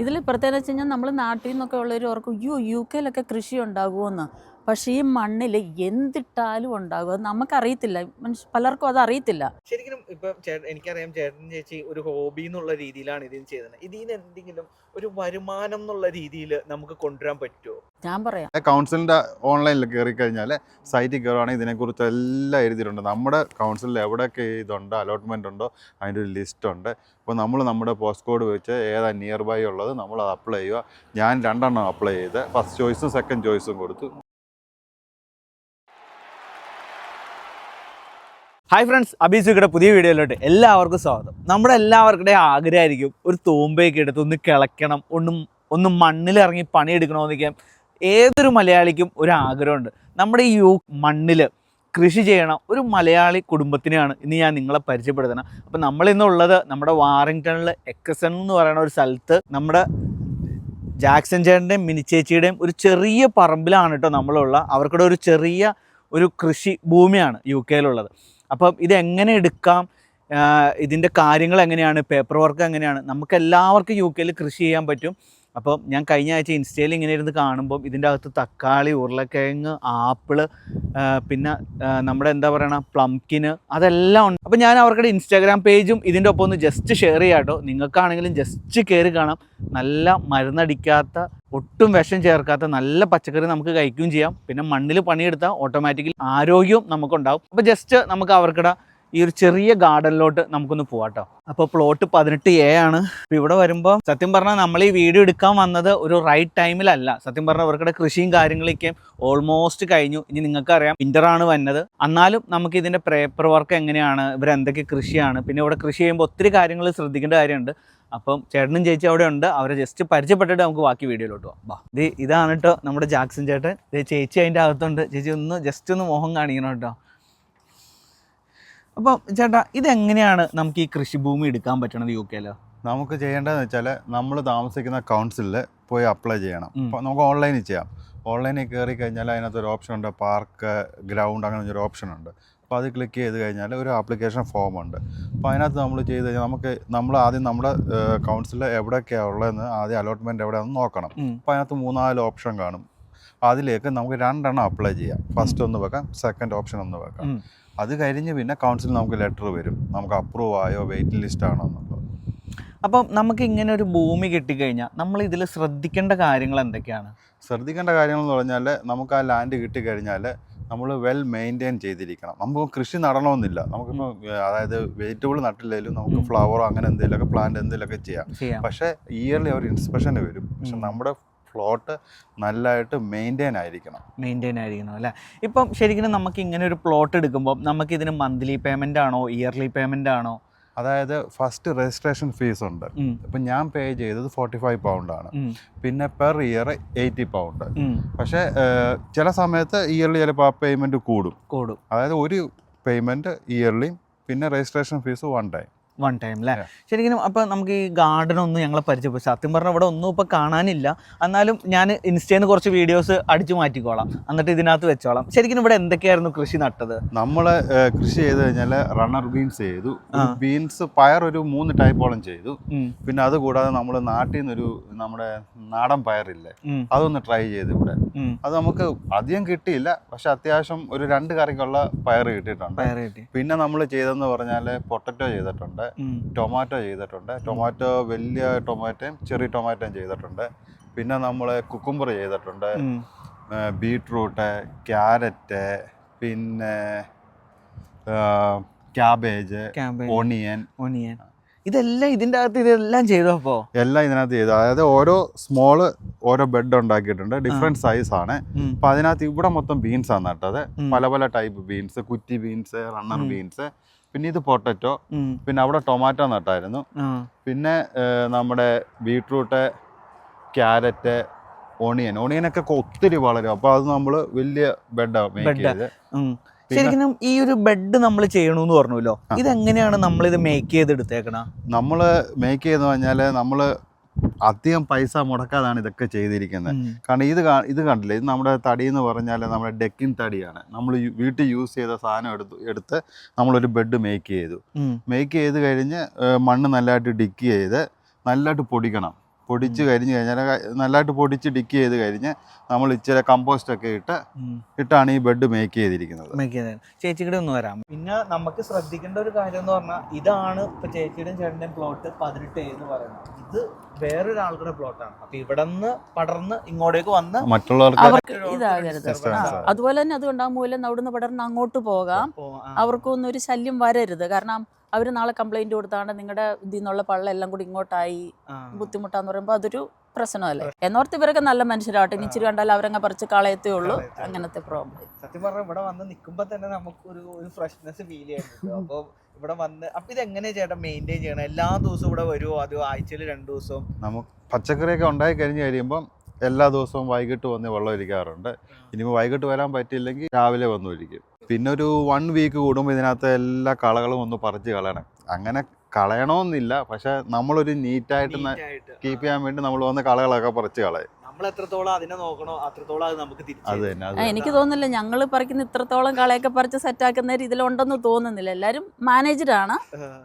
ഇതിൽ പ്രത്യേകത വെച്ച് കഴിഞ്ഞാൽ നമ്മൾ നാട്ടിൽ നിന്നൊക്കെ ഉള്ളവർ ഓർക്കും യു കെയിലൊക്കെ കൃഷി ഉണ്ടാകുമെന്ന്. പക്ഷേ ഈ മണ്ണിൽ എന്തിട്ടാലും ഉണ്ടാകും. അത് നമുക്കറിയത്തില്ല, പലർക്കും അത് അറിയത്തില്ല. ശരിക്കും ഇപ്പം എനിക്കറിയാം ചേട്ടൻ ചേച്ചി ഒരു ഹോബി എന്നുള്ള രീതിയിലാണ് ഇതിന് ചെയ്തത്. ഇതിന് എന്തെങ്കിലും ഒരു വരുമാനം എന്നുള്ള രീതിയിൽ നമുക്ക് കൊണ്ടുവരാൻ പറ്റുമോ? ഞാൻ പറയാം, കൗൺസിലിൻ്റെ ഓൺലൈനിൽ കയറി കഴിഞ്ഞാൽ സൈറ്റിൽ കയറുകയാണെങ്കിൽ ഇതിനെക്കുറിച്ച് എല്ലാം എഴുതിയിട്ടുണ്ട്. നമ്മുടെ കൗൺസിലിൽ എവിടെയൊക്കെ ഇതുണ്ട്, അലോട്ട്മെൻ്റ് ഉണ്ടോ, അതിൻ്റെ ഒരു ലിസ്റ്റ് ഉണ്ട്. അപ്പോൾ നമ്മൾ നമ്മുടെ പോസ്റ്റ് കോഡ് വെച്ച് ഏതാ നിയർ ബൈ ഉള്ളത് നമ്മൾ അത് അപ്ലൈ ചെയ്യുക. ഞാൻ 2 എണ്ണം അപ്ലൈ ചെയ്ത് ഫസ്റ്റ് ചോയ്സും സെക്കൻഡ് ചോയ്സും കൊടുത്തു. ഹായ് ഫ്രണ്ട്സ്, അബീസുയുടെ പുതിയ വീഡിയോയിലോട്ട് എല്ലാവർക്കും സ്വാഗതം. നമ്മുടെ എല്ലാവർക്കുടെയും ആഗ്രഹമായിരിക്കും ഒരു തൂമ്പയൊക്കെ എടുത്ത് ഒന്ന് കിളയ്ക്കണം, ഒന്ന് മണ്ണിലിറങ്ങി പണിയെടുക്കണമെന്നൊക്കെ ഏതൊരു മലയാളിക്കും ഒരു ആഗ്രഹമുണ്ട്. നമ്മുടെ ഈ മണ്ണിൽ കൃഷി ചെയ്യണം ഒരു മലയാളി കുടുംബത്തിനെയാണ് ഇന്ന് ഞാൻ നിങ്ങളെ പരിചയപ്പെടുത്തണം. അപ്പോൾ നമ്മളിന്നുള്ളത് നമ്മുടെ വാറിങ്ടണിൽ എക്കസൺ എന്ന് പറയുന്ന ഒരു സ്ഥലത്ത് നമ്മുടെ ജാക്സൺ ചേട്ടൻ്റെയും മിനി ചേച്ചിയുടെയും ഒരു ചെറിയ പറമ്പിലാണ് കേട്ടോ നമ്മളുള്ള. അവർക്കൂടെ ഒരു ചെറിയ ഒരു കൃഷി ഭൂമിയാണ് UK യിലുള്ളത്. അപ്പം ഇതെങ്ങനെ എടുക്കാം, ഇതിൻ്റെ കാര്യങ്ങൾ എങ്ങനെയാണ്, പേപ്പർ വർക്ക് എങ്ങനെയാണ്, നമുക്ക് എല്ലാവർക്കും UK യിൽ കൃഷി ചെയ്യാൻ പറ്റും. അപ്പം ഞാൻ കഴിഞ്ഞ ആഴ്ച ഇൻസ്റ്റയിൽ ഇങ്ങനെ ഇരുന്ന് കാണുമ്പം ഇതിൻ്റെ അകത്ത് തക്കാളി, ഉരുളക്കിഴങ്ങ്, ആപ്പിള്, പിന്നെ നമ്മുടെ എന്താ പറയണ പ്ലംകിന്, അതെല്ലാം ഉണ്ട്. അപ്പം ഞാൻ അവർക്കുടെ ഇൻസ്റ്റാഗ്രാം പേജും ഇതിൻ്റെ ഒപ്പം ഒന്ന് ജസ്റ്റ് ഷെയർ ചെയ്യാം കേട്ടോ. നിങ്ങൾക്കാണെങ്കിലും ജസ്റ്റ് കയറി കാണാം. നല്ല മരുന്നടിക്കാത്ത, ഒട്ടും വിഷം ചേർക്കാത്ത നല്ല പച്ചക്കറി നമുക്ക് കഴിക്കുകയും ചെയ്യാം. പിന്നെ മണ്ണിൽ പണിയെടുത്താൽ ഓട്ടോമാറ്റിക്കലി ആരോഗ്യവും നമുക്കുണ്ടാവും. അപ്പോൾ ജസ്റ്റ് നമുക്ക് അവർക്കിടെ ഈ ഒരു ചെറിയ ഗാർഡനിലോട്ട് നമുക്കൊന്ന് പോവാം കേട്ടോ. അപ്പോൾ പ്ലോട്ട് 18A ആണ്. അപ്പോൾ ഇവിടെ വരുമ്പോൾ സത്യം പറഞ്ഞാൽ നമ്മൾ ഈ വീഡിയോ എടുക്കാൻ വന്നത് ഒരു റൈറ്റ് ടൈമിലല്ല. സത്യം പറഞ്ഞാൽ ഇവർക്കുടെ കൃഷിയും കാര്യങ്ങളൊക്കെ ഓൾമോസ്റ്റ് കഴിഞ്ഞു. ഇനി നിങ്ങൾക്കറിയാം വിൻ്ററാണ് വന്നത്. എന്നാലും നമുക്ക് ഇതിൻ്റെ പേപ്പർ വർക്ക് എങ്ങനെയാണ്, ഇവരെന്തൊക്കെ കൃഷിയാണ്, പിന്നെ ഇവിടെ കൃഷി ചെയ്യുമ്പോൾ ഒത്തിരി കാര്യങ്ങൾ ശ്രദ്ധിക്കേണ്ട കാര്യമുണ്ട്. അപ്പം ചേട്ടനും ചേച്ചി അവിടെ ഉണ്ട്. അവരെ ജസ്റ്റ് പരിചയപ്പെട്ടിട്ട് നമുക്ക് ബാക്കി വീഡിയോയിലോട്ട് പോകാം. ഇതാണ് കേട്ടോ നമ്മുടെ ജാക്സൺ ചേട്ടൻ. ചേച്ചി അതിൻ്റെ അകത്തുണ്ട്. ചേച്ചി ഒന്ന് ജസ്റ്റ് ഒന്ന് മോഹം കാണിക്കണം കേട്ടോ. അപ്പം ചേട്ടാ, ഇതെങ്ങനെയാണ് നമുക്ക് ഈ കൃഷിഭൂമി എടുക്കാൻ പറ്റണത് UK യിൽ? നമുക്ക് ചെയ്യേണ്ടതെന്ന് വെച്ചാൽ നമ്മൾ താമസിക്കുന്ന കൗൺസിലിൽ പോയി അപ്ലൈ ചെയ്യണം. അപ്പോൾ നമുക്ക് ഓൺലൈനിൽ ചെയ്യാം. ഓൺലൈനിൽ കയറി കഴിഞ്ഞാൽ അതിനകത്തൊരു ഓപ്ഷൻ ഉണ്ട്, പാർക്ക്, ഗ്രൗണ്ട്, അങ്ങനെ ഒരു ഓപ്ഷൻ ഉണ്ട്. അപ്പോൾ അത് ക്ലിക്ക് ചെയ്ത് കഴിഞ്ഞാൽ ഒരു ആപ്ലിക്കേഷൻ ഫോം ഉണ്ട്. അപ്പോൾ അതിനകത്ത് നമ്മൾ ചെയ്ത് കഴിഞ്ഞാൽ നമ്മൾ ആദ്യം നമ്മുടെ കൗൺസിലിൽ എവിടെയൊക്കെയാണ് ഉള്ളതെന്ന് ആദ്യം അലോട്ട്മെൻറ്റ് എവിടെയാണെന്ന് നോക്കണം. അപ്പോൾ അതിനകത്ത് 3-4 ഓപ്ഷൻ കാണും. അതിലേക്ക് നമുക്ക് 2 എണ്ണം അപ്ലൈ ചെയ്യാം. ഫസ്റ്റ് ഒന്ന് വെക്കാം, സെക്കൻഡ് ഓപ്ഷൻ ഒന്ന് വെക്കാം. അത് കഴിഞ്ഞ് പിന്നെ കൗൺസിലിൽ നമുക്ക് ലെറ്റർ വരും, നമുക്ക് അപ്രൂവ് ആയോ, വെയിറ്റിംഗ് ലിസ്റ്റ് ആണോ എന്നുള്ളത്. അപ്പം നമുക്ക് ഇങ്ങനെ ഒരു ഭൂമി കിട്ടിക്കഴിഞ്ഞാൽ നമ്മൾ ഇതിൽ ശ്രദ്ധിക്കേണ്ട കാര്യങ്ങൾ എന്തൊക്കെയാണ്? ശ്രദ്ധിക്കേണ്ട കാര്യങ്ങൾ എന്ന് പറഞ്ഞാൽ നമുക്ക് ആ ലാൻഡ് കിട്ടിക്കഴിഞ്ഞാൽ നമ്മൾ വെൽ മെയിൻറ്റെയിൻ ചെയ്തിരിക്കണം. നമുക്ക് കൃഷി നടണമെന്നില്ല. നമുക്കിപ്പോൾ അതായത് വെജിറ്റബിൾ നട്ടില്ലെങ്കിലും നമുക്ക് ഫ്ലവറോ അങ്ങനെ എന്തെങ്കിലുമൊക്കെ പ്ലാന്റ് എന്തെങ്കിലുമൊക്കെ ചെയ്യാം. പക്ഷേ ഇയർലി ഒരു ഇൻസ്പെക്ഷന് വരും. പക്ഷെ നമ്മുടെ പ്ലോട്ട് നല്ലതായിട്ട് മെയിൻറ്റെയിൻ ആയിരിക്കണം അല്ലേ? ഇപ്പം ശരിക്കും നമുക്ക് ഇങ്ങനെ ഒരു പ്ലോട്ട് എടുക്കുമ്പോൾ നമുക്ക് ഇതിന് മന്ത്ലി പേയ്മെൻ്റ് ആണോ, ഇയർലി പേയ്മെൻ്റ് ആണോ? അതായത് ഫസ്റ്റ് രജിസ്ട്രേഷൻ ഫീസ് ഉണ്ട്. ഇപ്പം ഞാൻ പേ ചെയ്തത് £45 ആണ്. പിന്നെ പെർ ഇയർ £80. പക്ഷേ ചില സമയത്ത് ഇയർലി ചിലപ്പോൾ ആ പേയ്മെൻറ്റ് കൂടും. അതായത് ഒരു പേയ്മെൻറ്റ് ഇയർലിയും പിന്നെ രജിസ്ട്രേഷൻ ഫീസ് വൺ ടൈം അല്ലേ? ശരിക്കും അപ്പോൾ നമുക്ക് ഈ ഗാർഡൻ ഒന്ന് ഞങ്ങളെ പരിചയപ്പെട്ടു. സത്യം പറഞ്ഞാൽ ഇവിടെ ഒന്നും ഇപ്പോൾ കാണാനില്ല. എന്നാലും ഞാൻ ഇൻസ്റ്റയിൽ നിന്ന് കുറച്ച് വീഡിയോസ് അടിച്ചു മാറ്റിക്കോളാം, എന്നിട്ട് ഇതിനകത്ത് വെച്ചോളാം. ശരിക്കും ഇവിടെ എന്തൊക്കെയായിരുന്നു കൃഷി നട്ടത്? നമ്മൾ കൃഷി ചെയ്ത് കഴിഞ്ഞാൽ റണ്ണർ ബീൻസ് ചെയ്തു. ബീൻസ് പയർ ഒരു 3 ടൈപ്പോളം ചെയ്തു. പിന്നെ അതുകൂടാതെ നമ്മൾ നാട്ടിൽ നിന്നൊരു നമ്മുടെ നാടൻ പയറില്ലേ, അതൊന്ന് ട്രൈ ചെയ്തു ഇവിടെ. അത് നമുക്ക് അധികം കിട്ടിയില്ല, പക്ഷെ അത്യാവശ്യം ഒരു 2 കറിക്കുള്ള പയർ കിട്ടിയിട്ടുണ്ട്. പിന്നെ നമ്മൾ ചെയ്തതെന്ന് പറഞ്ഞാൽ പൊട്ടറ്റോ ചെയ്തിട്ടുണ്ട്, ടൊമാറ്റോ ചെയ്തിട്ടുണ്ട്. ടൊമാറ്റോ വലിയ ടൊമാറ്റോയും ചെറിയ ടൊമാറ്റോയും ചെയ്തിട്ടുണ്ട്. പിന്നെ നമ്മൾ കുക്കുംബർ ചെയ്തിട്ടുണ്ട്, ബീട്രൂട്ട്, ക്യാരറ്റ്, പിന്നെ ക്യാബേജ്, ഓണിയൻ, ഇതെല്ലാം ഇതിൻ്റെ അകത്ത് ഇതെല്ലാം ചെയ്തോ? അപ്പോൾ എല്ലാം ഇതിനകത്ത് ചെയ്തു. അതായത് ഓരോ ബെഡ് ഉണ്ടാക്കിയിട്ടുണ്ട്, ഡിഫറെൻറ്റ് സൈസാണ്. അപ്പം അതിനകത്ത് ഇവിടെ മൊത്തം ബീൻസാണ് നട്ടത്. പല ടൈപ്പ് ബീൻസ്, കുറ്റി ബീൻസ്, റണ്ണർ ബീൻസ്, പിന്നെ ഇത് പൊട്ടറ്റോ, പിന്നെ അവിടെ ടൊമാറ്റോ നട്ടായിരുന്നു. പിന്നെ നമ്മുടെ ബീട്രൂട്ട്, ക്യാരറ്റ്, ഓണിയനൊക്കെ ഒത്തിരി വളരും. അപ്പോൾ അത് നമ്മൾ വലിയ ബെഡാണ് മേക്ക് ചെയ്ത്. ശരിക്കും ഈ ഒരു ബെഡ് നമ്മൾ ചെയ്യണമെന്ന് പറഞ്ഞല്ലോ, ഇതെങ്ങനെയാണ് നമ്മളിത് മേക്ക് ചെയ്തെടുത്തേക്കണം? നമ്മൾ മേക്ക് ചെയ്തെന്ന് പറഞ്ഞാൽ നമ്മൾ അധികം പൈസ മുടക്കാതാണ് ഇതൊക്കെ ചെയ്തിരിക്കുന്നത്. കാരണം ഇത് കണ്ടില്ലേ, ഇത് നമ്മുടെ തടി എന്ന് പറഞ്ഞാൽ നമ്മുടെ ഡെക്കിൻ തടിയാണ്. നമ്മൾ വീട്ടിൽ യൂസ് ചെയ്ത സാധനം എടുത്ത് നമ്മളൊരു ബെഡ് മേക്ക് ചെയ്ത് കഴിഞ്ഞ് മണ്ണ് നല്ലതായിട്ട് ഡിക്ക് ചെയ്ത് നല്ലതായിട്ട് പൊടിച്ച് കഴിഞ്ഞ് കഴിഞ്ഞാൽ നല്ലതായിട്ട് പൊടിച്ച് ഡിക്ക് ചെയ്ത് കഴിഞ്ഞ് നമ്മൾ ഇച്ചിരി കമ്പോസ്റ്റ് ഒക്കെ ഇട്ടാണ് ഈ ബെഡ് മേക്ക് ചെയ്തിരിക്കുന്നത്. ചേച്ചിയുടെ ഒന്ന് വരാം. പിന്നെ നമുക്ക് ശ്രദ്ധിക്കേണ്ട ഒരു കാര്യം എന്ന് പറഞ്ഞാൽ ഇതാണ് ഇപ്പൊ ചേച്ചിയുടെയും ചേട്ടൻ്റെയും പ്ലോട്ട് 18A എന്ന് പറയുന്നത്. ഇത് വേറൊരാളുടെ പ്ലോട്ടാണ്. അപ്പൊ ഇവിടെ നിന്ന് പടർന്ന് ഇങ്ങോട്ടേക്ക് വന്ന് മറ്റുള്ളവർക്ക് ഇതാകരുത്. അതുപോലെ തന്നെ അതുകൊണ്ടാകും മൂലം അവിടുന്ന് പടർന്ന് അങ്ങോട്ട് പോകാം. അവർക്കൊന്നും ഒരു ശല്യം വരരുത്. കാരണം അവർ നാളെ കംപ്ലൈന്റ് കൊടുത്താണ് നിങ്ങളുടെ ഇതിൽ നിന്നുള്ള പള്ളെല്ലാം കൂടി ഇങ്ങോട്ടായി ബുദ്ധിമുട്ടാന്ന് പറയുമ്പോൾ അതൊരു പ്രശ്നമല്ലേ. എന്നോർത്ത് ഇവരൊക്കെ നല്ല മനുഷ്യരാട്ടെ. ഇച്ചിരി കണ്ടാൽ അവരങ്ങ് പറിച്ച് കളയത്തേ ഉള്ളൂ. അങ്ങനത്തെ പ്രോബ്ലം. സത്യം പറഞ്ഞാൽ ഇവിടെ വന്ന് നിൽക്കുമ്പോൾ തന്നെ നമുക്ക് ഒരു ഫ്രഷ്നെസ് ഫീൽ ചെയ്യുന്നുണ്ട്. അപ്പോൾ ഇവിടെ വന്ന് അപ്പൊ ഇതെങ്ങനെയാ ചേട്ടാ മെയിൻറ്റെയിൻ ചെയ്യണം? എല്ലാ ദിവസവും ഇവിടെ വരുമോ അതോ ആഴ്ചയിൽ 2 ദിവസം? നമുക്ക് പച്ചക്കറിയൊക്കെ ഉണ്ടായി കഴിഞ്ഞ് കഴിയുമ്പം എല്ലാ ദിവസവും വൈകിട്ട് വന്ന് വെള്ളം ഒഴിക്കാറുണ്ട്. ഇനിയിപ്പോൾ വൈകിട്ട് വരാൻ പറ്റിയില്ലെങ്കിൽ രാവിലെ വന്ന് ഒഴിക്കും. പിന്നെ ഒരു 1 വീക്ക് കൂടുമ്പോൾ ഇതിനകത്ത് എല്ലാ കളകളും ഒന്ന് പറിച്ച് കളയണം. അങ്ങനെ കളയണമെന്നില്ല, പക്ഷെ നമ്മളൊരു നീറ്റായിട്ട് കീപ്പ് ചെയ്യാൻ വേണ്ടി നമ്മൾ വന്ന് കളകളൊക്കെ പറിച്ച് കളയും. നമ്മൾ എത്രത്തോളം അതിനെ നോക്കണോ അത്രത്തോളം അത് നമുക്ക് അത് തന്നെ. എനിക്ക് തോന്നുന്നില്ല ഞങ്ങൾ പറിക്കുന്ന ഇത്രത്തോളം കളയൊക്കെ പറിച്ച് സെറ്റാക്കുന്ന ഇതിലുണ്ടെന്ന് തോന്നുന്നില്ല. എല്ലാവരും മാനേജ്ഡ് ആണ്.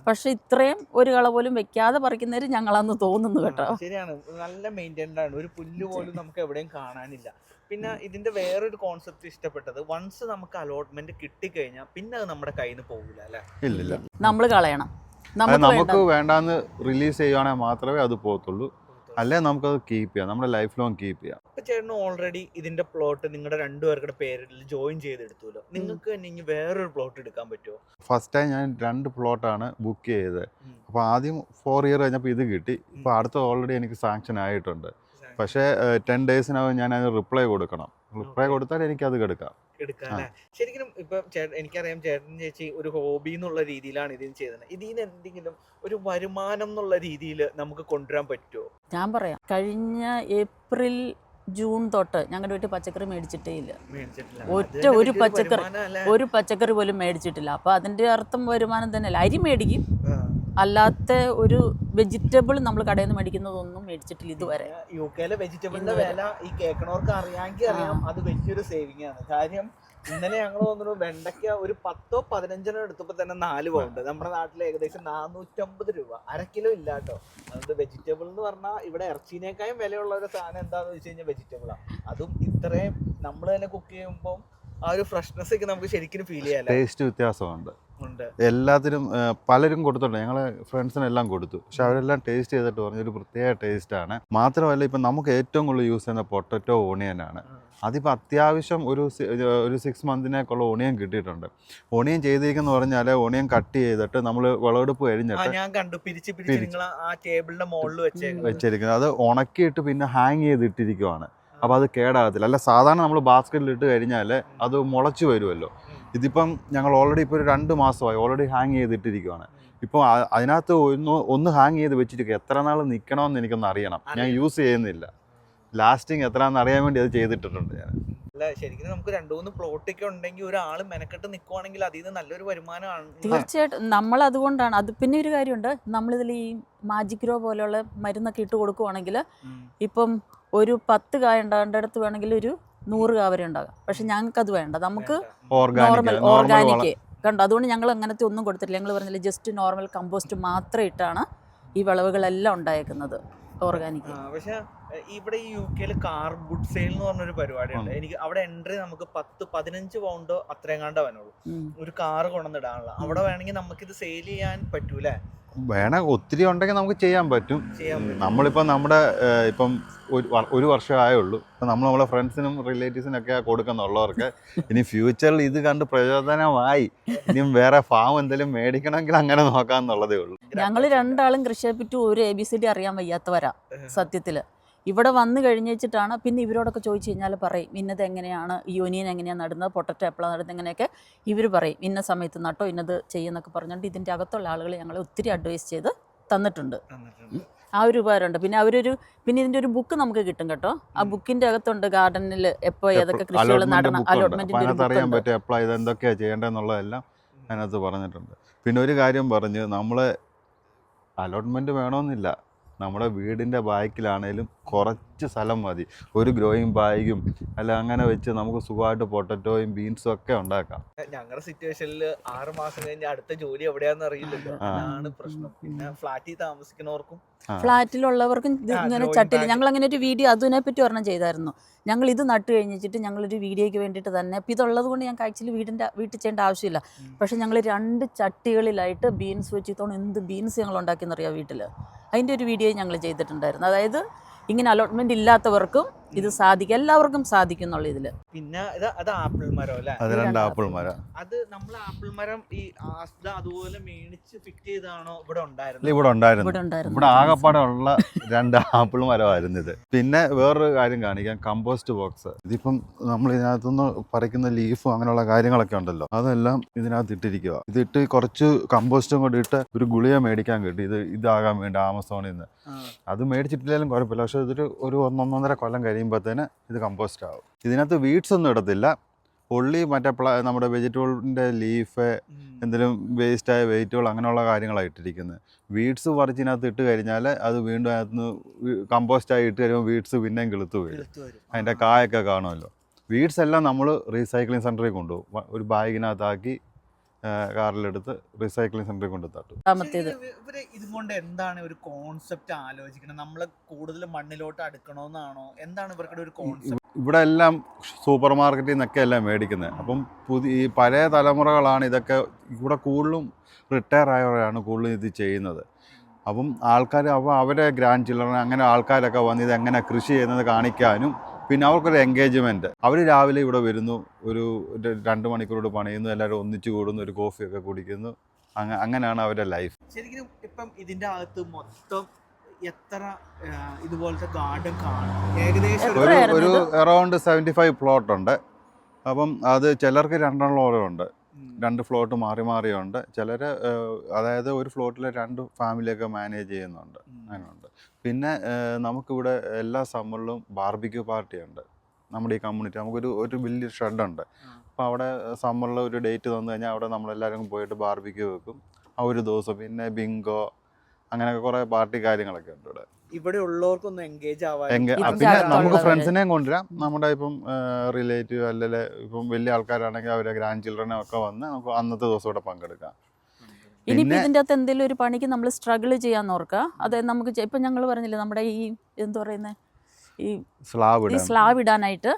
പക്ഷെ ഇത്രയും ഒരു കള പോലും വെക്കാതെ പറിക്കുന്നവര് ഞങ്ങളാന്ന് തോന്നുന്നു കേട്ടോ. ശരിയാണ്, നല്ല മെയിൻറ്റൈൻഡ് ആണ്. ഒരു പുല്ല് പോലും നമുക്ക് എവിടെയും കാണാനില്ല. പിന്നെ ഇതിന്റെ വേറൊരു കോൺസെപ്റ്റ് ഇഷ്ടപ്പെട്ടത്, വൺസ് നമുക്ക് അലോട്ട്മെന്റ് കിട്ടിക്കഴിഞ്ഞാൽ പിന്നെ അത് നമ്മുടെ കയ്യിൽ നിന്ന് പോകില്ല അല്ലെ? ഇല്ല, നമ്മൾ കളയണം. നമുക്ക് വേണ്ടാന്ന് റിലീസ് ചെയ്യുവാണെങ്കിൽ മാത്രമേ അത് പോകത്തുള്ളൂ. അല്ലെ നമുക്കത് കീപ്പ് ചെയ്യാം, നമ്മുടെ ലൈഫ് ലോങ് കീപ്പ് ചെയ്യാം. ഇപ്പൊ ചേട്ടന് ഓൾറെഡി ഇതിന്റെ പ്ലോട്ട് നിങ്ങളുടെ 2 പേരുടെ പേരിൽ ജോയിൻ ചെയ്തെടുത്തുല്ലോ. നിങ്ങൾക്ക് തന്നെ ഇനി വേറൊരു പ്ലോട്ട് എടുക്കാൻ പറ്റുമോ? ഫസ്റ്റ് ടൈം ഞാൻ 2 പ്ലോട്ടാണ് ബുക്ക് ചെയ്തത്. അപ്പോൾ ആദ്യം 4 ഇയർ കഴിഞ്ഞപ്പോൾ ഇത് കിട്ടി. ഇപ്പോൾ അടുത്ത ഓൾറെഡി എനിക്ക് സാങ്ഷൻ ആയിട്ടുണ്ട്. പക്ഷേ 10 ഡേയ്സിനകം ഞാൻ അതിന് റിപ്ലൈ കൊടുക്കണം. റിപ്ലൈ കൊടുത്താൽ എനിക്കത് എടുക്കാം. ശരിക്കും ഇപ്പൊ എനിക്കറിയാം ചേട്ടൻ ചേച്ചി ഒരു ഹോബി എന്നുള്ള രീതിയിലാണ് ഇതിന് ചെയ്തത്. ഇതിന് എന്തെങ്കിലും ഒരു വരുമാനം എന്നുള്ള രീതിയിൽ നമുക്ക് കൊണ്ടുവരാൻ പറ്റുമോ? ഞാൻ പറയാം, കഴിഞ്ഞ ഏപ്രിൽ ജൂൺ തൊട്ട് ഞങ്ങളുടെ വീട്ടിൽ പച്ചക്കറി മേടിച്ചിട്ടേ ഇല്ല. ഒരു പച്ചക്കറി പോലും മേടിച്ചിട്ടില്ല. അപ്പൊ അതിന്റെ അർത്ഥം വരുമാനം തന്നെയല്ല. അരി മേടിക്കും, അല്ലാത്ത ഒരു വെജിറ്റബിൾ നമ്മൾ കടയിൽ നിന്ന് മേടിക്കുന്നതൊന്നും മേടിച്ചിട്ടില്ല ഇതുവരെ. യുകെയിലെ വെജിറ്റബിളിന്റെ വില ഈ കേൾക്കണവർക്ക് അറിയാമെങ്കിൽ അറിയാം, അത് വലിയൊരു സേവിങ് ആണ്. കാര്യം ഇന്നലെ ഞങ്ങൾ തോന്നുന്നു വെണ്ടയ്ക്ക ഒരു 10 15 എടുത്തപ്പോൾ തന്നെ 4 പൗണ്ട്. നമ്മുടെ നാട്ടിൽ ഏകദേശം 450 രൂപ, 1/2 കിലോ ഇല്ല കേട്ടോ. അതുകൊണ്ട് വെജിറ്റബിൾ എന്ന് പറഞ്ഞാൽ ഇവിടെ ഇറച്ചിനേക്കാളും വിലയുള്ള ഒരു സാധനം എന്താണെന്ന് വെച്ച് കഴിഞ്ഞാൽ വെജിറ്റബിളാണ്. അതും ഇത്രയും നമ്മൾ തന്നെ കുക്ക് ചെയ്യുമ്പോൾ ആ ഒരു ഫ്രഷ്നെസ് ഒക്കെ നമുക്ക് ശരിക്കും ഫീൽ ചെയ്യാം. ടേസ്റ്റ് വ്യത്യാസമുണ്ട്. എല്ലാത്തിനും പലരും കൊടുത്തിട്ടുണ്ട്, ഞങ്ങളെ ഫ്രണ്ട്സിനെല്ലാം കൊടുത്തു. പക്ഷെ അവരെല്ലാം ടേസ്റ്റ് ചെയ്തിട്ട് പറഞ്ഞു ഒരു പ്രത്യേക ടേസ്റ്റാണ്. മാത്രമല്ല ഇപ്പം നമുക്ക് ഏറ്റവും കൂടുതൽ യൂസ് ചെയ്യുന്ന പൊട്ടറ്റോ ഓണിയനാണ്. അതിപ്പോൾ അത്യാവശ്യം ഒരു 6 മന്തിനേക്കുള്ള ഓണിയൻ കിട്ടിയിട്ടുണ്ട്. ഓണിയൻ ചെയ്തിരിക്കുന്ന പറഞ്ഞാൽ ഓണിയൻ കട്ട് ചെയ്തിട്ട് നമ്മൾ വിളവെടുപ്പ് കഴിഞ്ഞിട്ട് വെച്ചിരിക്കുന്നത് അത് ഉണക്കിയിട്ട് പിന്നെ ഹാങ് ചെയ്തിട്ടിരിക്കുവാണ്. അപ്പോൾ അത് കേടാകത്തില്ല. അല്ല സാധാരണ നമ്മൾ ബാസ്ക്കറ്റിൽ ഇട്ട് കഴിഞ്ഞാൽ അത് മുളച്ച് വരുമല്ലോ. ഇതിപ്പം ഞങ്ങൾ ഓൾറെഡി ഇപ്പോൾ ഒരു 2 മാസമായി ഓൾറെഡി ഹാങ് ചെയ്തിട്ടിരിക്കുവാണ്. ഇപ്പോൾ അതിനകത്ത് ഒന്ന് ഹാങ് ചെയ്ത് വെച്ചിരിക്കുക. എത്ര നാൾ നിൽക്കണമെന്ന് എനിക്കൊന്ന് അറിയണം. ഞാൻ യൂസ് ചെയ്യുന്നില്ല. ലാസ്റ്റിങ് എത്രയാണെന്ന് അറിയാൻ വേണ്ടി അത് ചെയ്തിട്ടുണ്ട് ഞാൻ. അല്ല ശരിക്കും നമുക്ക് 2-3 പ്ലോട്ടൊക്കെ ഉണ്ടെങ്കിൽ ഒരാൾ മെനക്കെട്ട് നിൽക്കുവാണെങ്കിൽ അതിൽ നിന്ന് നല്ലൊരു വരുമാനമാണ്. തീർച്ചയായിട്ടും നമ്മൾ അതുകൊണ്ടാണ് അത്. പിന്നെ ഒരു കാര്യമുണ്ട്, നമ്മളിതിൽ ഈ മാജിക് ഗ്രോ പോലെയുള്ള മരുന്നൊക്കെ ഇട്ട് കൊടുക്കുവാണെങ്കിൽ ഇപ്പം ഒരു 10 കായ ഉണ്ടാകേണ്ടടുത്ത് വേണമെങ്കിൽ ഒരു 100 കായ വരെ ഉണ്ടാകാം. പക്ഷെ ഞങ്ങൾക്ക് അത് വേണ്ട, നമുക്ക് നോർമൽ ഓർഗാനിക് കണ്ടോ. അതുകൊണ്ട് ഞങ്ങൾ അങ്ങനത്തെ ഒന്നും കൊടുത്തിട്ടില്ല. ഞങ്ങൾ പറഞ്ഞില്ല, ജസ്റ്റ് നോർമൽ കമ്പോസ്റ്റ് മാത്രം ഇട്ടാണ് ഈ വിളവുകളെല്ലാം ഉണ്ടായേക്കുന്നത്, ഓർഗാനിക്. പക്ഷെ ഇവിടെ ഈ യുകെയിൽ കാർ ഗുഡ് സെയിൽ എന്ന് പറഞ്ഞൊരു പരിപാടിയുണ്ട്. എനിക്ക് അവിടെ എൻട്രി നമുക്ക് 10-15 പൗണ്ട് അത്രയും കണ്ട വനുള്ളൂ ഒരു കാറ് കൊണ്ടുവന്നിടാനുള്ള. അവിടെ വേണമെങ്കിൽ നമുക്കിത് സെയിൽ ചെയ്യാൻ പറ്റൂലേ? വേണം, ഒത്തിരി ഉണ്ടെങ്കിൽ നമുക്ക് ചെയ്യാൻ പറ്റും. നമ്മളിപ്പോൾ നമ്മുടെ ഇപ്പം 1 വർഷമായുള്ളൂ. ഇപ്പം നമ്മൾ നമ്മളെ ഫ്രണ്ട്സിനും റിലേറ്റീവ്സിനൊക്കെ കൊടുക്കുന്നുള്ളവർക്ക് ഇനി ഫ്യൂച്ചറിൽ ഇത് കണ്ട് പ്രചോദനമായി ഇനിയും വേറെ ഫാം എന്തെങ്കിലും മേടിക്കണമെങ്കിൽ അങ്ങനെ നോക്കാമെന്നുള്ളതേ ഉള്ളൂ. ഞങ്ങൾ 2 ആളും കൃഷിയെപ്പറ്റി ഒരു ABCD അറിയാൻ വയ്യാത്തവരാ സത്യത്തിൽ. ഇവിടെ വന്നു കഴിഞ്ഞ് വെച്ചിട്ടാണ് പിന്നെ ഇവരോടൊക്കെ ചോദിച്ചു കഴിഞ്ഞാൽ പറയും ഇന്നത് എങ്ങനെയാണ്, ഈ ഒനിയൻ എങ്ങനെയാണ് നടുന്നത്, പൊട്ടറ്റോ എപ്പോഴാണ് നടുന്നത്, ഇങ്ങനെയൊക്കെ ഇവർ പറയും. ഇന്ന സമയത്ത് നട്ടോ ഇന്നത് ചെയ്യുന്നൊക്കെ പറഞ്ഞുകൊണ്ട് ഇതിൻ്റെ അകത്തുള്ള ആളുകൾ ഞങ്ങളെ ഒത്തിരി അഡ്വൈസ് ചെയ്ത് തന്നിട്ടുണ്ട്. ആ ഒരു ഉപകാരമുണ്ട്. പിന്നെ ഇതിൻ്റെ ഒരു ബുക്ക് നമുക്ക് കിട്ടും കേട്ടോ. ആ ബുക്കിൻ്റെ അകത്തുണ്ട് ഗാർഡനിൽ എപ്പോൾ ഏതൊക്കെ കൃഷികൾ നടണം, അലോട്ട്മെൻറ്റിൻ്റെ അറിയാൻ പറ്റും എപ്പോൾ ഇതെന്തൊക്കെയാണ് ചെയ്യേണ്ടതെന്നുള്ളതെല്ലാം അതിനകത്ത് പറഞ്ഞിട്ടുണ്ട്. പിന്നെ ഒരു കാര്യം പറഞ്ഞ് നമ്മൾ അലോട്ട്മെൻറ്റ് വേണമെന്നില്ല, നമ്മുടെ വീടിൻ്റെ ബാക്കിലാണേലും കുറച്ച് കുറച്ച് സ്ഥലം മതി, ഒരു ഗ്രോയിങ് ബാഗും അല്ല അങ്ങനെ വെച്ച് നമുക്ക് സുഖമായിട്ട് പൊട്ടറ്റോയും ബീൻസും ഒക്കെ ഉണ്ടാക്കാം. ഞങ്ങളുടെ സിറ്റുവേഷനിൽ 6 മാസം കഴിഞ്ഞ് അടുത്ത ജോലി എവിടെയാന്ന് അറിയില്ലല്ലോ, അതാണ് പ്രശ്നം. പിന്നെ ഫ്ലാറ്റിൽ താമസിക്കുന്നവർക്കും ഫ്ലാറ്റിലുള്ളവർക്കും ഇങ്ങനെ growing ചട്ടിയിൽ bag. ഞങ്ങൾ അങ്ങനെ ഒരു വീഡിയോ അതിനെപ്പറ്റി ഒരെണ്ണം ചെയ്തായിരുന്നു. ഞങ്ങൾ ഇത് നട്ട് കഴിഞ്ഞിട്ട് ഞങ്ങളൊരു വീഡിയോയ്ക്ക് വേണ്ടിയിട്ട് തന്നെ, അപ്പോൾ ഇതുള്ളത് കൊണ്ട് ഞങ്ങൾക്ക് ആക്ച്വലി വീട്ടിൽ ചെയ്യേണ്ട ആവശ്യമില്ല. പക്ഷെ ഞങ്ങൾ 2 ചട്ടികളിലായിട്ട് ബീൻസ് വെച്ചിത്തോണം എന്ത് ബീൻസ് ഞങ്ങൾ ഉണ്ടാക്കിയെന്നറിയാം വീട്ടിൽ. അതിൻ്റെ ഒരു വീഡിയോ ഞങ്ങൾ ചെയ്തിട്ടുണ്ടായിരുന്നു. അതായത് ഇങ്ങനെ അലോട്ട്മെന്റ് ഇല്ലാത്തവർക്കും ഇത് സാധിക്കും, എല്ലാവർക്കും സാധിക്കും എന്നുള്ള ഇതിൽ. പിന്നെ അത് ആപ്പിൾ മരം അല്ലേ? അത് 2 ആപ്പിൾ മരം. അത് നമ്മൾ ആപ്പിൾ മരം ഈ അതുപോലെ മേടിച്ച് ഫിറ്റ് ചെയ്താണോ ഇവിടെ ഉണ്ടായിരുന്നത്? ഇവിടെ ഉണ്ടായിരുന്നു. ഇവിടെ ആകെപ്പാടെ ഉള്ള 2 ആപ്പിൾ മരമായിരുന്നു ഇത്. പിന്നെ വേറൊരു കാര്യം കാണിക്കാം, കമ്പോസ്റ്റ് ബോക്സ്. ഇതിപ്പം നമ്മൾ ഇതിനകത്തുനിന്ന് പറിക്കുന്ന ലീഫും അങ്ങനെയുള്ള കാര്യങ്ങളൊക്കെ ഉണ്ടല്ലോ, അതെല്ലാം ഇതിനകത്ത് ഇട്ടിരിക്കുക. ഇതിട്ട് കുറച്ച് കമ്പോസ്റ്റും കൂടി ഇട്ട് ഒരു ഗുളിക മേടിക്കാൻ കിട്ടി, ഇതാകാൻ വേണ്ടി ആമസോണിൽ നിന്ന്. അത് മേടിച്ചിട്ടില്ലെങ്കിലും കുഴപ്പമില്ല, പക്ഷെ ഇതൊരു 1-1.5 കൊല്ലം കഴിയുമ്പോഴത്തേന് ഇത് കമ്പോസ്റ്റ് ആവും. ഇതിനകത്ത് വീഡ്സ് ഒന്നും ഇടത്തില്ല, ഒള്ളി മറ്റേ നമ്മുടെ വെജിറ്റബിളിൻ്റെ ലീഫ്, എന്തെങ്കിലും വേസ്റ്റായ വെയിറ്റുകൾ അങ്ങനെയുള്ള കാര്യങ്ങളാണ് ഇട്ടിരിക്കുന്നത്. വീഡ്സ് പറിച്ചിനകത്ത് ഇട്ട് കഴിഞ്ഞാൽ അത് വീണ്ടും അതിനകത്ത് കമ്പോസ്റ്റായി ഇട്ട് കഴിയുമ്പോൾ വീഡ്സ് പിന്നെയും കിളുത്ത് വീഴും, അതിൻ്റെ കായൊക്കെ കാണുമല്ലോ. വീഡ്സ് എല്ലാം നമ്മൾ റീസൈക്ലിംഗ് സെൻറ്ററിൽ കൊണ്ടുപോകും, ഒരു ബാഗിനകത്താക്കി കാറിലെടുത്ത് റീസൈക്ലിംഗ് സെന്ററിൽ കൊണ്ട് തട്ടും. ഇവര് ഇതുകൊണ്ട് എന്താണ് ഒരു കോൺസെപ്റ്റ് ആലോചിക്കണം? നമ്മൾ കൂടുതൽ മണ്ണിലോട്ട് അടുക്കണമെന്നാണോ? എന്താണ് ഇവരുടെ ഒരു കോൺസെപ്റ്റ്? ഇവിടെ എല്ലാം സൂപ്പർ മാർക്കറ്റിൽ നിന്നൊക്കെ എല്ലാം മേടിക്കുന്നത്. അപ്പം ഈ പഴയ തലമുറകളാണ് ഇതൊക്കെ, ഇവിടെ കൂടുതലും റിട്ടയർ ആയവരാണ് കൂടുതലും ഇത് ചെയ്യുന്നത്. അപ്പം ആൾക്കാർ അവരെ ഗ്രാൻഡ് ചിൽഡ്രൻ അങ്ങനെ ആൾക്കാരൊക്കെ വന്ന് ഇതെങ്ങനെ കൃഷി ചെയ്യുന്നത് കാണിക്കാനും, പിന്നെ അവർക്കൊരു എൻഗേജ്മെൻറ്റ്. അവർ രാവിലെ ഇവിടെ വരുന്നു, ഒരു 2 മണിക്കൂർ പണിയുന്നു, എല്ലാവരും ഒന്നിച്ചു കൂടുന്നു, ഒരു കോഫിയൊക്കെ കുടിക്കുന്നു, അങ്ങനെയാണ് അവരുടെ ലൈഫ്. ശരിക്കും ഇപ്പം ഇതിൻ്റെ അകത്ത് മൊത്തം എത്ര ഇതുപോലത്തെ ഗാർഡൻ കാണും? ഏകദേശം ഒരു അറൗണ്ട് 75 പ്ലോട്ട് ഉണ്ട്. അപ്പം അത് ചിലർക്ക് 2 ഉണ്ട്, 2 ഫ്ലോട്ട് മാറി മാറിയുണ്ട്. ചിലർ അതായത് ഒരു ഫ്ലോട്ടിൽ 2 ഫാമിലിയൊക്കെ മാനേജ് ചെയ്യുന്നുണ്ട്, അങ്ങനെയുണ്ട്. പിന്നെ നമുക്കിവിടെ എല്ലാ സമ്മറിലും ബാർബിക്യൂ പാർട്ടി ഉണ്ട് നമ്മുടെ ഈ കമ്മ്യൂണിറ്റി. നമുക്കൊരു വലിയ ഷെഡുണ്ട്. അപ്പോൾ അവിടെ സമ്മറിൽ ഒരു ഡേറ്റ് തന്നു കഴിഞ്ഞാൽ അവിടെ നമ്മളെല്ലാവരും പോയിട്ട് ബാർബിക്യൂ വെക്കും ആ ഒരു ദിവസം. പിന്നെ ബിങ്കോ അങ്ങനെയൊക്കെ കുറേ പാർട്ടി കാര്യങ്ങളൊക്കെ ഉണ്ട് ഇവിടെ. ഇവിടെ ഉള്ളവർക്കൊന്നും എൻഗേജ് ആവാൻ. പിന്നെ നമുക്ക് ഫ്രണ്ട്സിനെയും കൊണ്ടുവരാം, നമ്മുടെ ഇപ്പം റിലേറ്റീവ് അല്ലെങ്കിൽ ഇപ്പം വലിയ ആൾക്കാരാണെങ്കിൽ അവരെ ഗ്രാൻഡ് ചിൽഡ്രനെ ഒക്കെ വന്ന് നമുക്ക് അന്നത്തെ ദിവസം ഇവിടെ പങ്കെടുക്കാം. ഇനിയിപ്പോൾ ഇതിൻ്റെ അകത്ത് എന്തെങ്കിലും ഒരു പണിക്ക് നമ്മൾ സ്ട്രഗിൾ ചെയ്യാൻ ഓർക്കുക. അതായത് നമുക്ക് ഇപ്പം ഞങ്ങൾ പറഞ്ഞില്ലേ നമ്മുടെ ഈ എന്താ പറയുന്നത് ഈ സ്ലാബ് ഇടാനായിട്ട്,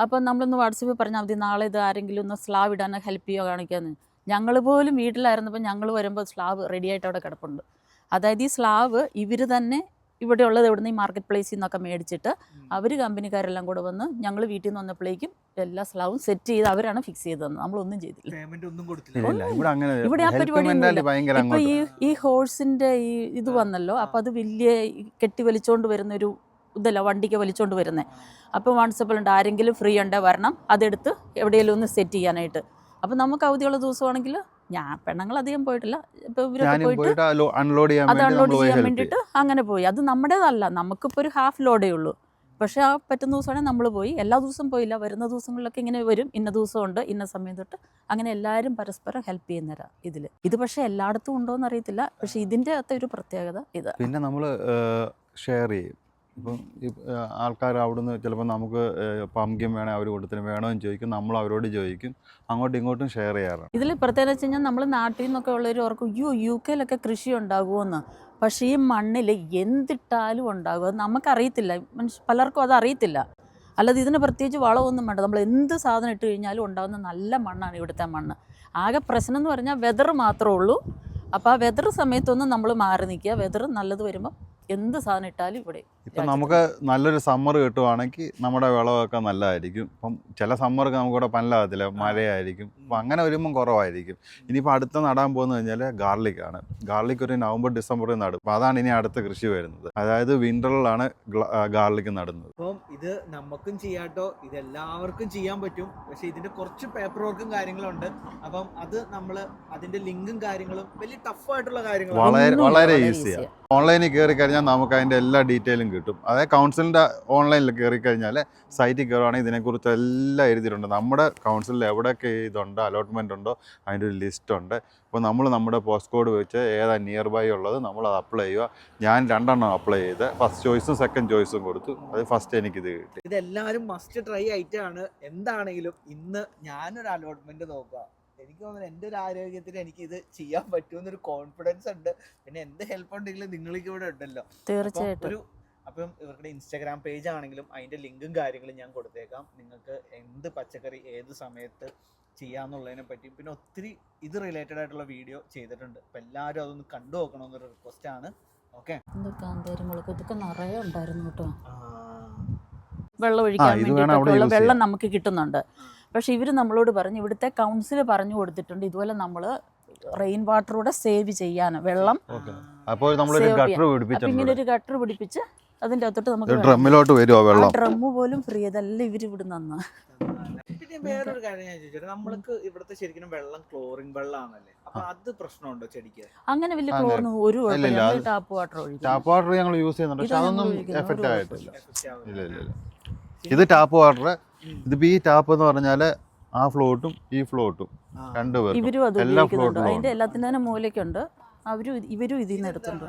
അപ്പം നമ്മളൊന്ന് വാട്സപ്പിൽ പറഞ്ഞാൽ മതി, നാളെ ഇത് ആരെങ്കിലും ഒന്ന് സ്ലാബ് ഇടാൻ ഹെൽപ്പ് ചെയ്യുക കാണിക്കാമെന്ന്. ഞങ്ങൾ പോലും വീട്ടിലായിരുന്നപ്പോൾ ഞങ്ങൾ വരുമ്പോൾ സ്ലാബ് റെഡി ആയിട്ട് അവിടെ കിടപ്പുണ്ട്. അതായത് ഈ സ്ലാബ് ഇവർ തന്നെ ഇവിടെ ഉള്ളത് എവിടെ നിന്ന് ഈ മാർക്കറ്റ് പ്ലേസിൽ നിന്നൊക്കെ മേടിച്ചിട്ട് അവർ കമ്പനിക്കാരെല്ലാം കൂടെ വന്ന് ഞങ്ങൾ വീട്ടിൽ നിന്ന് വന്നപ്പോഴേക്കും എല്ലാ സ്ലാബും സെറ്റ് ചെയ്ത് അവരാണ് ഫിക്സ് ചെയ്ത് തന്നത്. നമ്മളൊന്നും ചെയ്തില്ല, ഇവിടെ ആ പരിപാടിയൊന്നുമില്ല. ഇപ്പൊ ഈ ഹോഴ്സിന്റെ ഈ ഇത് വന്നല്ലോ, അപ്പൊ അത് വലിയ കെട്ടി വലിച്ചോണ്ട് വരുന്നൊരു ഇതല്ല, വണ്ടിക്ക് വലിച്ചോണ്ട് വരുന്നത്. അപ്പോൾ വാട്സപ്പിലുണ്ട് ആരെങ്കിലും ഫ്രീ ഉണ്ടേ വരണം, അതെടുത്ത് എവിടെയെങ്കിലും ഒന്ന് സെറ്റ് ചെയ്യാനായിട്ട്. അപ്പം നമുക്ക് അവധിയുള്ള ദിവസമാണെങ്കിൽ ഞാൻ പെണ്ണുങ്ങൾ അധികം പോയിട്ടില്ല, ഇപ്പോൾ ഇവരൊക്കെ പോയിട്ട് അത് അൺലോഡ് ചെയ്യാൻ വേണ്ടിയിട്ട് അങ്ങനെ പോയി. അത് നമ്മുടേതല്ല, നമുക്കിപ്പോൾ ഒരു ഹാഫ് ലോഡേ ഉള്ളൂ. പക്ഷേ ആ പറ്റുന്ന ദിവസമാണെങ്കിൽ നമ്മൾ പോയി. എല്ലാ ദിവസവും പോയില്ല, വരുന്ന ദിവസങ്ങളിലൊക്കെ ഇങ്ങനെ വരും, ഇന്ന ദിവസമുണ്ട് ഇന്ന സമയം തൊട്ട്, അങ്ങനെ എല്ലാവരും പരസ്പരം ഹെൽപ്പ് ചെയ്യുന്നവരാ ഇതിൽ. ഇത് പക്ഷേ എല്ലായിടത്തും ഉണ്ടോയെന്ന് അറിയത്തില്ല, പക്ഷേ ഇതിൻ്റെ അകത്തെ ഒരു പ്രത്യേകത ഇതാണ്. പിന്നെ നമ്മൾ ഷെയർ ചെയ്യും. ഇപ്പം ഈ ആൾക്കാർ അവിടുന്ന് ചിലപ്പോൾ നമുക്ക് പംകിൻ വേണേൽ അവർ കൊടുത്തിന് വേണമെന്ന് ചോദിക്കും, നമ്മൾ അവരോട് ചോദിക്കും, അങ്ങോട്ടും ഇങ്ങോട്ടും ഷെയർ ചെയ്യാറുണ്ട്. ഇതിൽ പ്രത്യേകത വെച്ച് കഴിഞ്ഞാൽ നമ്മൾ നാട്ടിൽ നിന്നൊക്കെ ഉള്ളവർ ഓർക്കും യു കെയിലൊക്കെ കൃഷി ഉണ്ടാകുമെന്ന്. പക്ഷേ ഈ മണ്ണിൽ എന്തിട്ടാലും ഉണ്ടാകും, അത് നമുക്കറിയത്തില്ല, പലർക്കും അത് അറിയത്തില്ല. അല്ലാതെ ഇതിന് പ്രത്യേകിച്ച് വളമൊന്നും വേണ്ട, നമ്മൾ എന്ത് സാധനം ഇട്ട് കഴിഞ്ഞാലും ഉണ്ടാകുന്ന നല്ല മണ്ണാണ് ഇവിടുത്തെ മണ്ണ്. ആകെ പ്രശ്നം എന്ന് പറഞ്ഞാൽ വെതർ മാത്രമേ ഉള്ളൂ. അപ്പോൾ ആ വെതർ സമയത്തൊന്നും നമ്മൾ മാറി നിൽക്കുക, വെതർ നല്ലത് വരുമ്പോൾ എന്ത് സാധനം ഇട്ടാലും ഇവിടെ. ഇപ്പം നമുക്ക് നല്ലൊരു സമ്മർ കിട്ടുവാണെങ്കിൽ നമ്മുടെ വിളവൊക്കെ നല്ലതായിരിക്കും. ഇപ്പം ചില സമ്മർക്ക് നമുക്കിവിടെ പനലാകത്തില്ല, മഴയായിരിക്കും. അപ്പം അങ്ങനെ വരുമ്പം കുറവായിരിക്കും. ഇനിയിപ്പോൾ അടുത്ത നടാൻ പോകുന്നത് കഴിഞ്ഞാൽ ഗാർലിക്കാണ്. ഗാർലിക് ഒരു നവംബർ ഡിസംബറിൽ നടും. അപ്പോൾ അതാണ് ഇനി അടുത്ത കൃഷി വരുന്നത്. അതായത് വിൻ്ററിലാണ് ഗാർലിക്ക് നടുന്നത്. അപ്പം ഇത് നമുക്കും ചെയ്യാട്ടോ, ഇതെല്ലാവർക്കും ചെയ്യാൻ പറ്റും. പക്ഷേ ഇതിൻ്റെ കുറച്ച് പേപ്പർ വർക്കും കാര്യങ്ങളുണ്ട്. അപ്പം അത് നമ്മൾ അതിൻ്റെ ലിങ്കും കാര്യങ്ങളും വലിയ ടഫായിട്ടുള്ള കാര്യങ്ങളാണ്, വളരെ ഈസിയാണ്. ഓൺലൈനിൽ കയറി കഴിഞ്ഞാൽ നമുക്ക് അതിൻ്റെ എല്ലാ ഡീറ്റെയിലും കിട്ടും. അതായത് കൗൺസിലിൻ്റെ ഓൺലൈനിൽ കയറി കഴിഞ്ഞാൽ സൈറ്റിൽ കയറുവാണെങ്കിൽ ഇതിനെക്കുറിച്ച് എല്ലാം എഴുതിയിട്ടുണ്ട്. നമ്മുടെ കൗൺസിലിൽ എവിടെയൊക്കെ ഇതുണ്ട്, അലോട്ട്മെൻ്റ് ഉണ്ടോ അതിൻ്റെ ഒരു ലിസ്റ്റ് ഉണ്ട്. അപ്പോൾ നമ്മൾ നമ്മുടെ പോസ്റ്റ് കോഡ് വെച്ച് ഏതാ നിയർ ബൈ ഉള്ളത് നമ്മളത് അപ്ലൈ ചെയ്യുക. ഞാൻ 2 എണ്ണം അപ്ലൈ ചെയ്ത് ഫസ്റ്റ് ചോയ്സും സെക്കൻഡ് ചോയ്സും കൊടുത്തു. അത് ഫസ്റ്റ് എനിക്കിത് കിട്ടി. ഇതെല്ലാവരും മസ്റ്റ് ട്രൈ ആയിട്ടാണ്. എന്താണെങ്കിലും ഇന്ന് ഞാനൊരു അലോട്ട്മെന്റ് നോക്കുക. എനിക്ക് തോന്നുന്നു എൻ്റെ ഒരു ആരോഗ്യത്തിന് എനിക്ക് ഇത് ചെയ്യാൻ പറ്റുമെന്നൊരു കോൺഫിഡൻസ് ഉണ്ട്. പിന്നെ എന്ത് ഹെൽപ്പ് ഉണ്ടെങ്കിലും നിങ്ങൾക്ക് ഇവിടെ ഉണ്ടല്ലോ. തീർച്ചയായിട്ടും. അപ്പം ഇവരുടെ ഇൻസ്റ്റാഗ്രാം പേജ് ആണെങ്കിലും അതിൻ്റെ ലിങ്കും കാര്യങ്ങളും ഞാൻ കൊടുത്തേക്കാം. നിങ്ങൾക്ക് എന്ത് പച്ചക്കറി ഏത് സമയത്ത് ചെയ്യാന്നുള്ളതിനെ പറ്റി പിന്നെ ഒത്തിരി ഇത് റിലേറ്റഡ് ആയിട്ടുള്ള വീഡിയോ ചെയ്തിട്ടുണ്ട്. അപ്പം എല്ലാവരും അതൊന്ന് കണ്ടു നോക്കണമെന്നൊരു റിക്വസ്റ്റ് ആണ്. ഓക്കെ, ഇതൊക്കെ നിറയെ ഉണ്ടായിരുന്നു കേട്ടോ. വെള്ളം ഒഴിക്കാൻ ഇത് വേണം അവിടെ വേണ്ടിയിട്ടുള്ള use വെള്ളം നമുക്ക് കിട്ടുന്നുണ്ട്. പക്ഷെ ഇവർ നമ്മളോട് പറഞ്ഞു, ഇവിടുത്തെ കൗൺസിൽ പറഞ്ഞു കൊടുത്തിട്ടുണ്ട് ഇതുപോലെ നമ്മൾ റെയിൻ വാട്ടറൂടെ സേവ് ചെയ്യാൻ വെള്ളം. അപ്പോൾ നമ്മളൊരു save ഗട്ടർ ചെയ്യാം. അപ്പൊ പിടിപ്പിച്ചിട്ടുണ്ട്. ഇങ്ങനെ ഒരു ഗട്ടർ പിടിപ്പിച്ച് അതിന്റെ അകത്തോട്ട് നമുക്ക് ഡ്രമ്മിലോട്ട് വരുമോ വെള്ളം? ഡ്രമ്മ് പോലും ഫ്രീ, അതെല്ലാം ഇവർ ഇവിടെ നന്നാ. പിന്നെ വേറൊരു കാര്യം ഞാൻ ചോദിച്ചത്, നമ്മൾക്ക് ഇവിടുത്തെ ശരിക്കും വെള്ളം ക്ലോറിൻ വെള്ളമാണല്ലേ, അപ്പൊ അത് പ്രശ്നമുണ്ടോ ചെടിക്ക്? അങ്ങനെ വലിയ ക്ലോറിന് ഒരു ഇല്ല, അത് ടാപ്പ് വാട്ടർ ഒഴിക്കും. ടാപ്പ് വാട്ടർ ഞങ്ങൾ യൂസ് ചെയ്യുന്നുണ്ട്, പക്ഷെ ഇത് അതൊന്നും നമ്മൾ ഒഴിക്കുന്നു, എഫക്റ്റ് ഒരു ആയിട്ടില്ല. കുഴപ്പമില്ല. ഇല്ല ഇല്ല ഇല്ല. ഇത് ടാപ്പ് വാട്ടർ. ഇതിപ്പോ ഈ ടാപ്പ് എന്ന് പറഞ്ഞാല് ആ ഫ്ലോട്ടും ഈ ഫ്ലോട്ടും രണ്ടുപേരും ഇവരും അത് എല്ലാ ഉപയോഗിക്കുന്നുണ്ട്. ഫ്ലോട്ടിലും അതിന്റെ എല്ലാത്തിന്റെ തന്നെ മൂലയ്ക്കുണ്ട്. ഇവരും ഇതിൽ നിന്ന് എടുത്തുണ്ട്.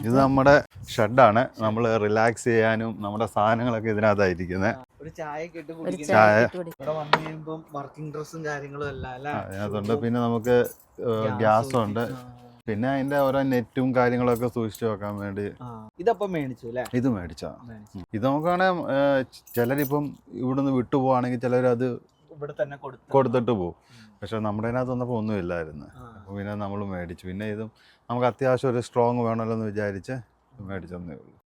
ഇത് നമ്മുടെ ഷെഡാണ്. നമ്മൾ റിലാക്സ് ചെയ്യാനും നമ്മുടെ സാധനങ്ങളൊക്കെ ഇതിനകത്തായിരിക്കുന്നത്. ഒരു ചായ ഇട്ട് ഒരു കുടിക്കാൻ ചായ. ഇവിടെ വന്നു കഴിയുമ്പോൾ വർക്കിംഗ് ഡ്രസ്സും കാര്യങ്ങളും എല്ലാം അല്ലേ അതിനകത്തുണ്ട്. പിന്നെ നമുക്ക് ഗ്യാസും ഉണ്ട്. പിന്നെ അതിന്റെ ഓരോ നെറ്റും കാര്യങ്ങളൊക്കെ സൂക്ഷിച്ചു വെക്കാൻ വേണ്ടി ഇതപ്പം മേടിച്ചു അല്ലേ? ഇത് മേടിച്ചാ. ഇത് നോക്കുകയാണെങ്കിൽ ചിലരിപ്പം ഇവിടുന്ന് വിട്ടുപോവാണെങ്കിൽ ചിലരത് ഇവിടെ തന്നെ കൊടുത്തിട്ട് പോകും. പക്ഷെ നമ്മുടെ അതിനകത്ത് വന്നപ്പോൾ ഒന്നും ഇല്ലായിരുന്നു. അപ്പോൾ പിന്നെ നമ്മൾ മേടിച്ചു. പിന്നെ ഇതും നമുക്ക് അത്യാവശ്യം ഒരു സ്ട്രോങ് വേണമല്ലോ എന്ന് വിചാരിച്ച് മേടിച്ചെന്നേ ഉള്ളൂ.